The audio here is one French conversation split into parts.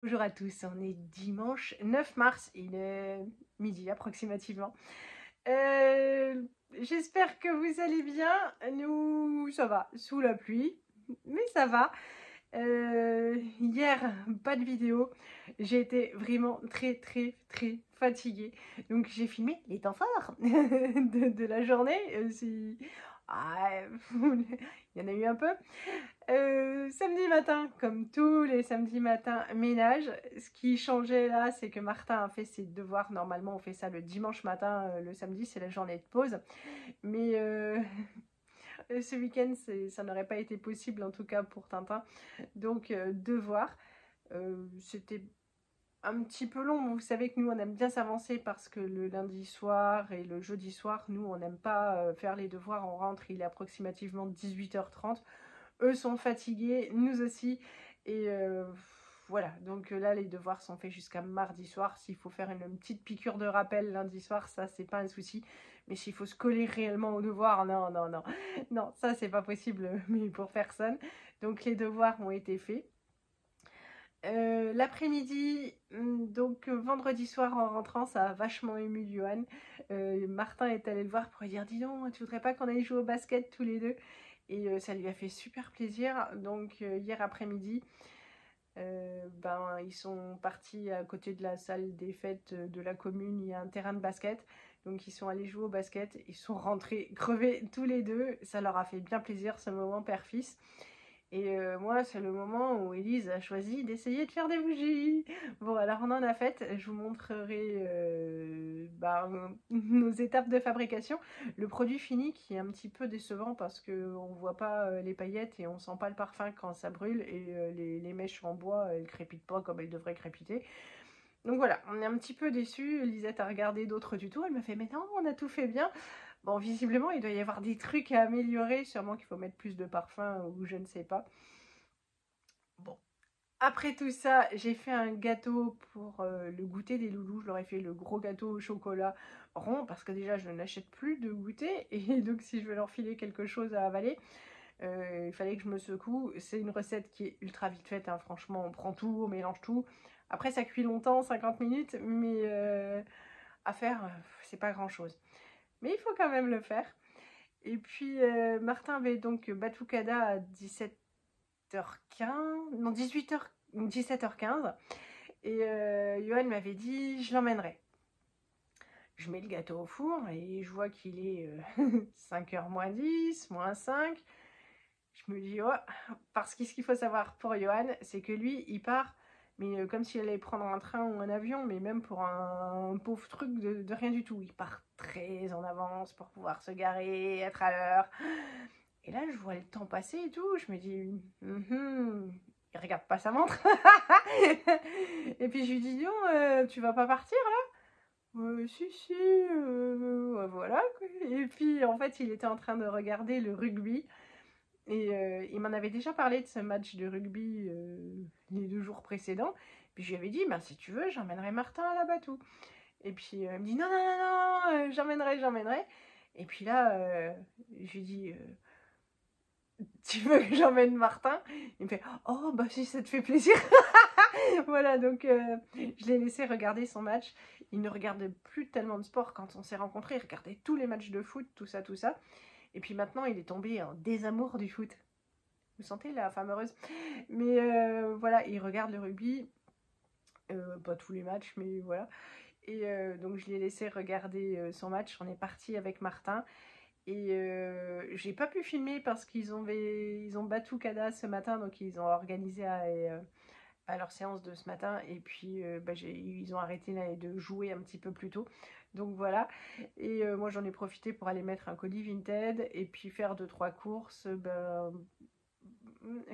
Bonjour à tous, on est dimanche 9 mars, il est midi approximativement. J'espère que vous allez bien. Nous, ça va, sous la pluie, mais ça va. Hier, pas de vidéo. J'ai été vraiment très fatiguée. Donc j'ai filmé les temps forts de la journée. Ah, il y en a eu un peu. Samedi matin, comme tous les samedis matins, ménage. Ce qui changeait là, c'est que Martin a fait ses devoirs. Normalement, on fait ça le dimanche matin. Le samedi, c'est la journée de pause. Mais ce week-end, ça n'aurait pas été possible, en tout cas pour Tintin. Donc, devoir. C'était un petit peu long. Vous savez que nous, on aime bien s'avancer parce que le lundi soir et le jeudi soir, nous, on n'aime pas faire les devoirs. On rentre, il est approximativement 18h30. Eux sont fatigués, nous aussi. Et voilà, donc là, les devoirs sont faits jusqu'à mardi soir. S'il faut faire une petite piqûre de rappel lundi soir, ça, c'est pas un souci. Mais s'il faut se coller réellement aux devoirs, non, non, non. Non, ça, c'est pas possible, mais pour personne. Donc, les devoirs ont été faits. L'après-midi, donc vendredi soir en rentrant, ça a vachement ému Johan. Martin est allé le voir pour lui dire: dis donc, tu voudrais pas qu'on aille jouer au basket tous les deux? Et ça lui a fait super plaisir. Donc hier après-midi, ils sont partis à côté de la salle des fêtes de la commune. Il y a un terrain de basket. Donc ils sont allés jouer au basket. Ils sont rentrés crevés tous les deux. Ça leur a fait bien plaisir ce moment père-fils. Et moi, c'est le moment où Élise a choisi d'essayer de faire des bougies. Bon, alors on en a fait. Je vous montrerai nos étapes de fabrication. Le produit fini qui est un petit peu décevant parce qu'on ne voit pas les paillettes et on sent pas le parfum quand ça brûle. Et les mèches en bois, elles crépitent pas comme elles devraient crépiter. Donc voilà, on est un petit peu déçus. Lisette a regardé d'autres tutos. Elle m'a fait: mais non, on a tout fait bien. Bon, visiblement, il doit y avoir des trucs à améliorer. Sûrement qu'il faut mettre plus de parfum ou je ne sais pas. Bon. Après tout ça, j'ai fait un gâteau pour le goûter des loulous. Je leur ai fait le gros gâteau au chocolat rond parce que déjà, je n'achète plus de goûter. Et donc, si je veux leur filer quelque chose à avaler, il fallait que je me secoue. C'est une recette qui est ultra vite faite, hein. Franchement, on prend tout, on mélange tout. Après, ça cuit longtemps, 50 minutes, mais à faire, c'est pas grand-chose. Mais il faut quand même le faire. Et puis, Martin avait donc Batoukada à 17h15, non 18h, 17h15. Et Johan m'avait dit: je l'emmènerai. Je mets le gâteau au four et je vois qu'il est 5h moins 10, moins 5. Je me dis: oh, parce que ce qu'il faut savoir pour Johan, c'est que lui, il part, mais comme s'il allait prendre un train ou un avion, mais même pour un pauvre truc de rien du tout. Il part très en avance pour pouvoir se garer, être à l'heure. Et là, je vois le temps passer et tout. Je me dis: il regarde pas sa montre. Et puis je lui dis: non, tu vas pas partir là? Si, si, voilà. Et puis en fait, il était en train de regarder le rugby. Et il m'en avait déjà parlé de ce match de rugby les 2 jours précédents. Puis je lui avais dit: ben, si tu veux, j'emmènerai Martin à la bateau. Et puis il me dit: non, non, non, non, j'emmènerai. Et puis là, je lui dis: tu veux que j'emmène Martin? Il me fait: oh, bah si ça te fait plaisir. Voilà, donc je l'ai laissé regarder son match. Il ne regardait plus tellement de sport quand on s'est rencontrés. Il regardait tous les matchs de foot, tout ça, tout ça. Et puis maintenant, il est tombé en désamour du foot. Vous sentez la femme heureuse? Mais voilà, il regarde le rugby. Pas tous les matchs, mais voilà. Et donc je l'ai laissé regarder son match. On est parti avec Martin. Et j'ai pas pu filmer parce qu'ils ont battu Kada ce matin, donc ils ont organisé à leur séance de ce matin. Et puis ils ont arrêté là, de jouer un petit peu plus tôt. Donc voilà. Et moi j'en ai profité pour aller mettre un colis Vinted et puis faire 2-3 courses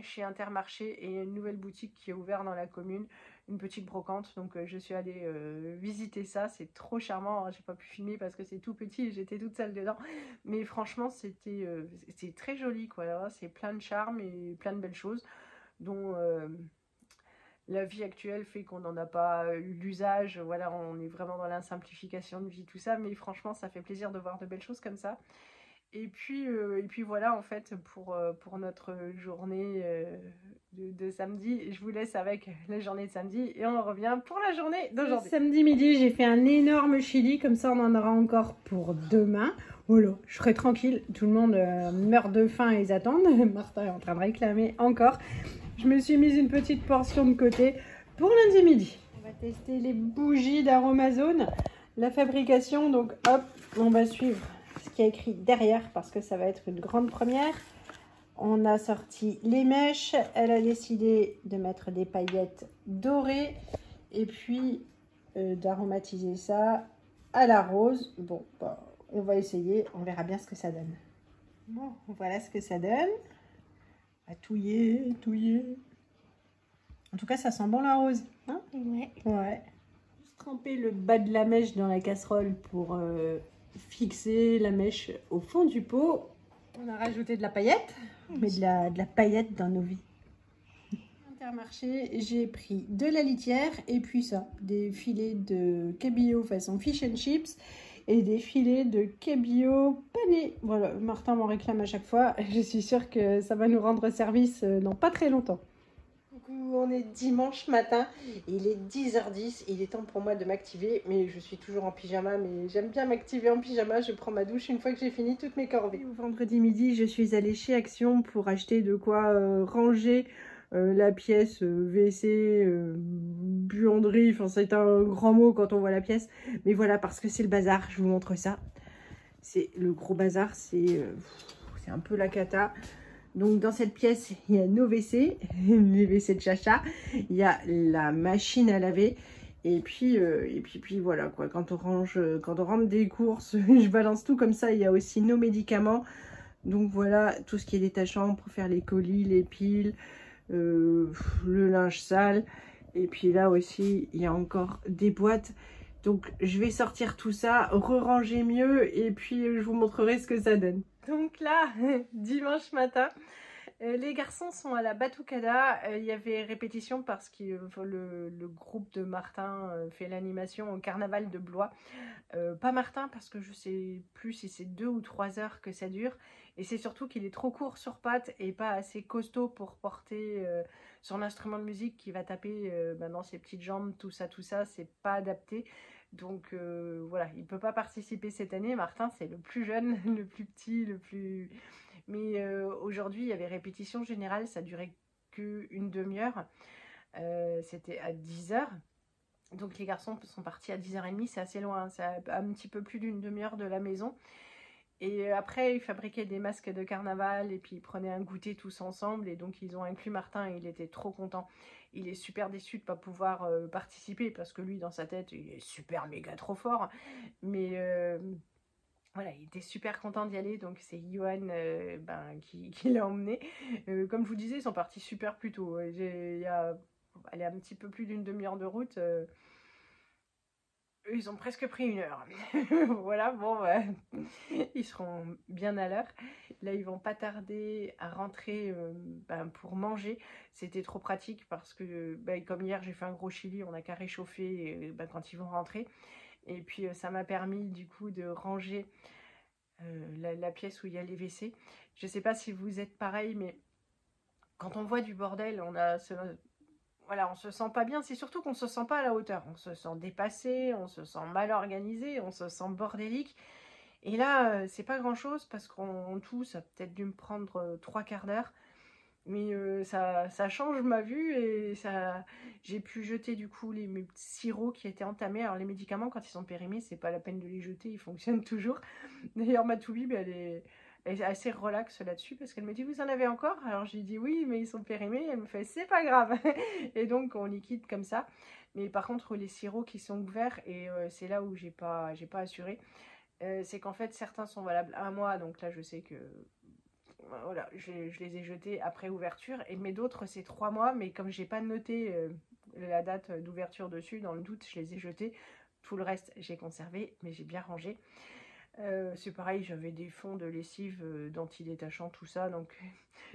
chez Intermarché et une nouvelle boutique qui est ouverte dans la commune, une petite brocante. Donc je suis allée visiter ça. C'est trop charmant. J'ai pas pu filmer parce que c'est tout petit et j'étais toute seule dedans. Mais franchement, c'était très joli, quoi. C'est plein de charme et plein de belles choses dont la vie actuelle fait qu'on n'en a pas eu l'usage. Voilà, on est vraiment dans la simplification de vie, tout ça. Mais franchement, ça fait plaisir de voir de belles choses comme ça. Et puis voilà, en fait, pour notre journée de samedi. Je vous laisse avec la journée de samedi et on revient pour la journée d'aujourd'hui. Samedi midi, j'ai fait un énorme chili, comme ça on en aura encore pour demain. Voilà, je serai tranquille, tout le monde meurt de faim et ils attendent. Martha est en train de réclamer encore. Je me suis mise une petite portion de côté pour lundi midi. On va tester les bougies d'Aromazone, la fabrication, donc hop, on va suivre ce qui est écrit derrière parce que ça va être une grande première. On a sorti les mèches, elle a décidé de mettre des paillettes dorées et puis d'aromatiser ça à la rose. Bon, bah, on va essayer, on verra bien ce que ça donne. Bon, voilà ce que ça donne. On va touiller, touiller. En tout cas, ça sent bon la rose. Hein? Ouais. Ouais. Juste tremper le bas de la mèche dans la casserole pour fixer la mèche au fond du pot. On a rajouté de la paillette. On met de la paillette dans nos vies. Intermarché, j'ai pris de la litière et puis ça, des filets de cabillaud façon fish and chips et des filets de cabillaud pané. Voilà, Martin m'en réclame à chaque fois. Je suis sûre que ça va nous rendre service dans pas très longtemps. On est dimanche matin, il est 10h10, il est temps pour moi de m'activer, mais je suis toujours en pyjama, mais j'aime bien m'activer en pyjama, je prends ma douche une fois que j'ai fini toutes mes corvées. Vendredi midi, je suis allée chez Action pour acheter de quoi ranger la pièce WC, buanderie, enfin c'est un grand mot quand on voit la pièce, mais voilà, parce que c'est le bazar, je vous montre ça. C'est le gros bazar, c'est un peu la cata. Donc dans cette pièce, il y a nos WC, les WC de Chacha, il y a la machine à laver, et puis voilà quoi. Quand on rentre des courses, je balance tout comme ça. Il y a aussi nos médicaments. Donc voilà, tout ce qui est détachant pour faire les colis, les piles, le linge sale. Et puis là aussi, il y a encore des boîtes. Donc je vais sortir tout ça, re-ranger mieux, et puis je vous montrerai ce que ça donne. Donc là, dimanche matin, les garçons sont à la Batucada. Il y avait répétition parce que le groupe de Martin fait l'animation au carnaval de Blois. Pas Martin parce que je sais plus si c'est 2 ou 3 heures que ça dure. Et c'est surtout qu'il est trop court sur pattes et pas assez costaud pour porter son instrument de musique qui va taper dans ses petites jambes, tout ça, c'est pas adapté. Donc voilà, il ne peut pas participer cette année. Martin, c'est le plus jeune, le plus petit, le plus... Mais aujourd'hui, il y avait répétition générale, ça durait qu'une demi-heure. C'était à 10h. Donc les garçons sont partis à 10h30, c'est assez loin, c'est un petit peu plus d'une demi-heure de la maison. Et après, ils fabriquaient des masques de carnaval et puis ils prenaient un goûter tous ensemble. Et donc, ils ont inclus Martin et il était trop content. Il est super déçu de ne pas pouvoir participer parce que lui, dans sa tête, il est super méga trop fort. Mais voilà, il était super content d'y aller. Donc, c'est Johan qui l'a emmené. Comme je vous disais, ils sont partis super plus tôt. Il y a allez, un petit peu plus d'une demi-heure de route. Ils ont presque pris 1 heure. Voilà, bon, ils seront bien à l'heure. Là, ils vont pas tarder à rentrer pour manger. C'était trop pratique parce que, comme hier, j'ai fait un gros chili, on n'a qu'à réchauffer quand ils vont rentrer. Et puis, ça m'a permis, du coup, de ranger la pièce où il y a les WC. Je sais pas si vous êtes pareil, mais quand on voit du bordel, voilà, on se sent pas bien, c'est surtout qu'on se sent pas à la hauteur, on se sent dépassé, on se sent mal organisé, on se sent bordélique. Et là, c'est pas grand chose parce qu'en tout, ça a peut-être dû me prendre 3/4 d'heure. Mais ça change ma vue et j'ai pu jeter du coup mes petits sirops qui étaient entamés. Alors les médicaments, quand ils sont périmés, c'est pas la peine de les jeter, ils fonctionnent toujours. D'ailleurs, ma Toubib, elle est assez relaxe là-dessus parce qu'elle me dit vous en avez encore? Alors j'ai dit oui mais ils sont périmés, elle me fait c'est pas grave. Et donc on liquide comme ça. Mais par contre les sirops qui sont ouverts, et c'est là où j'ai pas assuré, c'est qu'en fait certains sont valables 1 mois, donc là je sais que voilà, je les ai jetés après ouverture, mais d'autres c'est 3 mois, mais comme j'ai pas noté la date d'ouverture dessus, dans le doute je les ai jetés. Tout le reste j'ai conservé, mais j'ai bien rangé. C'est pareil, j'avais des fonds de lessive d'anti-détachant, tout ça, donc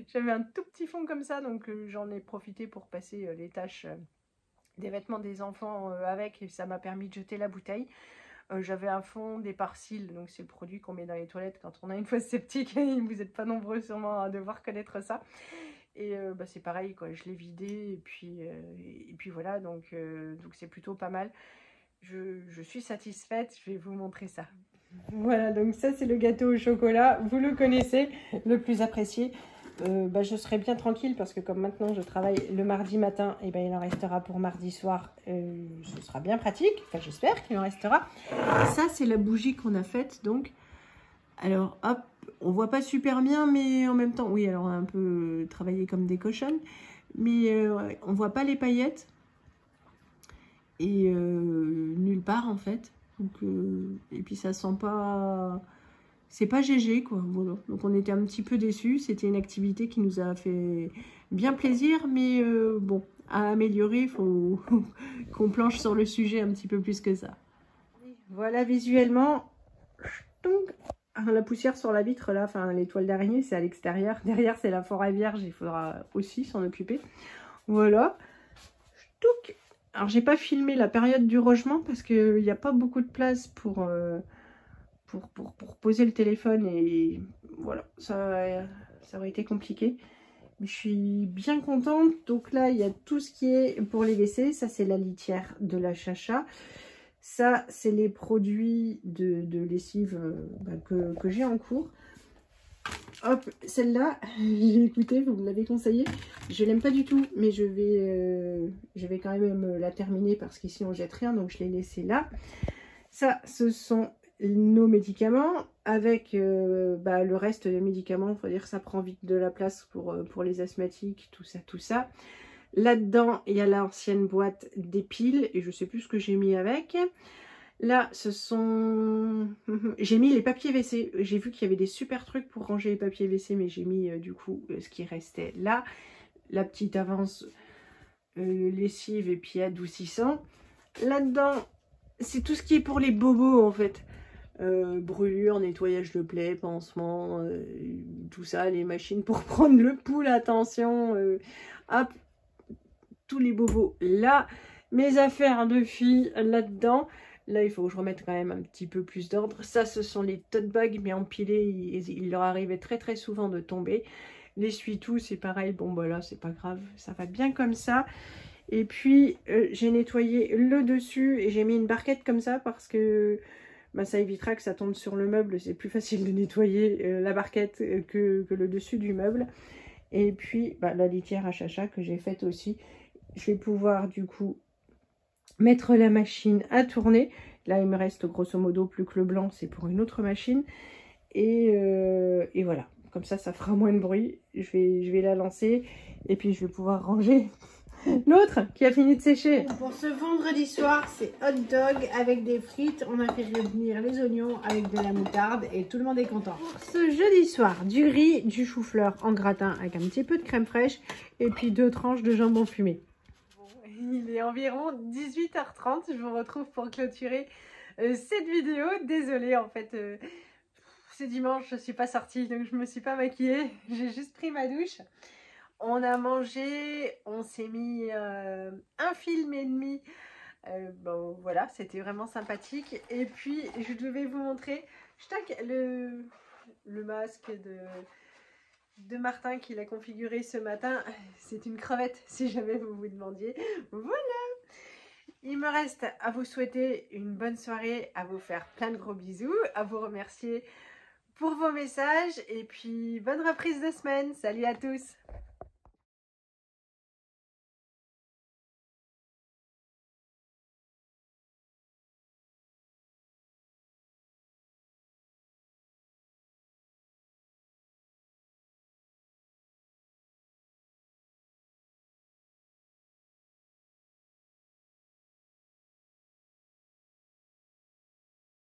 j'avais un tout petit fond comme ça, donc j'en ai profité pour passer les taches des vêtements des enfants avec, et ça m'a permis de jeter la bouteille. J'avais un fond d'éparcile, donc c'est le produit qu'on met dans les toilettes quand on a une fosse septique. Vous n'êtes pas nombreux sûrement à devoir connaître ça. Et bah, c'est pareil, quoi. Je l'ai vidé et puis voilà, donc c'est plutôt pas mal. Je suis satisfaite, je vais vous montrer ça. Voilà, donc ça c'est le gâteau au chocolat, vous le connaissez, le plus apprécié. Bah, je serai bien tranquille parce que comme maintenant je travaille le mardi matin, et ben il en restera pour mardi soir. Ce sera bien pratique, enfin j'espère qu'il en restera. Ça c'est la bougie qu'on a faite, donc alors hop, on voit pas super bien, mais en même temps, oui, alors on a un peu travaillé comme des cochonnes, mais on voit pas les paillettes et nulle part en fait. Donc, et puis ça sent pas, c'est pas GG quoi. Voilà. Donc on était un petit peu déçus. C'était une activité qui nous a fait bien plaisir, mais bon, à améliorer, il faut qu'on planche sur le sujet un petit peu plus que ça. Voilà visuellement. Donc, la poussière sur la vitre là, enfin les toiles d'araignée c'est à l'extérieur. Derrière c'est la forêt vierge, il faudra aussi s'en occuper. Voilà. Donc, alors j'ai pas filmé la période du rangement parce qu'il n'y a pas beaucoup de place pour poser le téléphone et voilà, ça aurait été compliqué. Mais je suis bien contente. Donc là il y a tout ce qui est pour les WC, ça c'est la litière de la Chacha. Ça, c'est les produits de lessive bah, que j'ai en cours. Hop, celle-là, j'ai écouté, vous me l'avez conseillé. Je l'aime pas du tout, mais je vais quand même la terminer parce qu'ici on jette rien, donc je l'ai laissé là. Ça, ce sont nos médicaments avec bah, le reste des médicaments. Il faut dire que ça prend vite de la place pour les asthmatiques, tout ça, tout ça. Là-dedans, il y a l'ancienne boîte des piles et je sais plus ce que j'ai mis avec. Là, ce sont... J'ai mis les papiers WC. J'ai vu qu'il y avait des super trucs pour ranger les papiers WC, mais j'ai mis du coup ce qui restait là. La petite avance lessive et puis adoucissant. Là-dedans, c'est tout ce qui est pour les bobos en fait. Brûlure, nettoyage de plaies, pansement, tout ça, les machines pour prendre le pouls, attention, hop, tous les bobos là, mes affaires de filles là-dedans. Là, il faut que je remette quand même un petit peu plus d'ordre. Ça, ce sont les tote bags, mais empilés, il leur arrivait très très souvent de tomber. L'essuie-tout, c'est pareil, bon bah là, c'est pas grave, ça va bien comme ça. Et puis, j'ai nettoyé le dessus et j'ai mis une barquette comme ça parce que bah, ça évitera que ça tombe sur le meuble. C'est plus facile de nettoyer la barquette que le dessus du meuble. Et puis, bah, la litière à Chacha que j'ai faite aussi. Je vais pouvoir du coup mettre la machine à tourner. Là, il me reste grosso modo plus que le blanc, c'est pour une autre machine. Et voilà, comme ça fera moins de bruit. Je vais la lancer et puis je vais pouvoir ranger l'autre qui a fini de sécher. Pour ce vendredi soir, c'est hot dog avec des frites. On a fait revenir les oignons avec de la moutarde et tout le monde est content. Pour ce jeudi soir, du riz, du chou-fleur en gratin avec un petit peu de crème fraîche et puis 2 tranches de jambon fumé. Il est environ 18h30. Je vous retrouve pour clôturer cette vidéo. Désolée, en fait, c'est dimanche, je ne suis pas sortie, donc je ne me suis pas maquillée. J'ai juste pris ma douche. On a mangé, on s'est mis un film et demi. Bon, voilà, c'était vraiment sympathique. Et puis, je devais vous montrer le masque de Martin qu'il a configuré ce matin. C'est une crevette, si jamais vous vous demandiez. Voilà. Il me reste à vous souhaiter une bonne soirée, à vous faire plein de gros bisous, à vous remercier pour vos messages et puis bonne reprise de semaine. Salut à tous.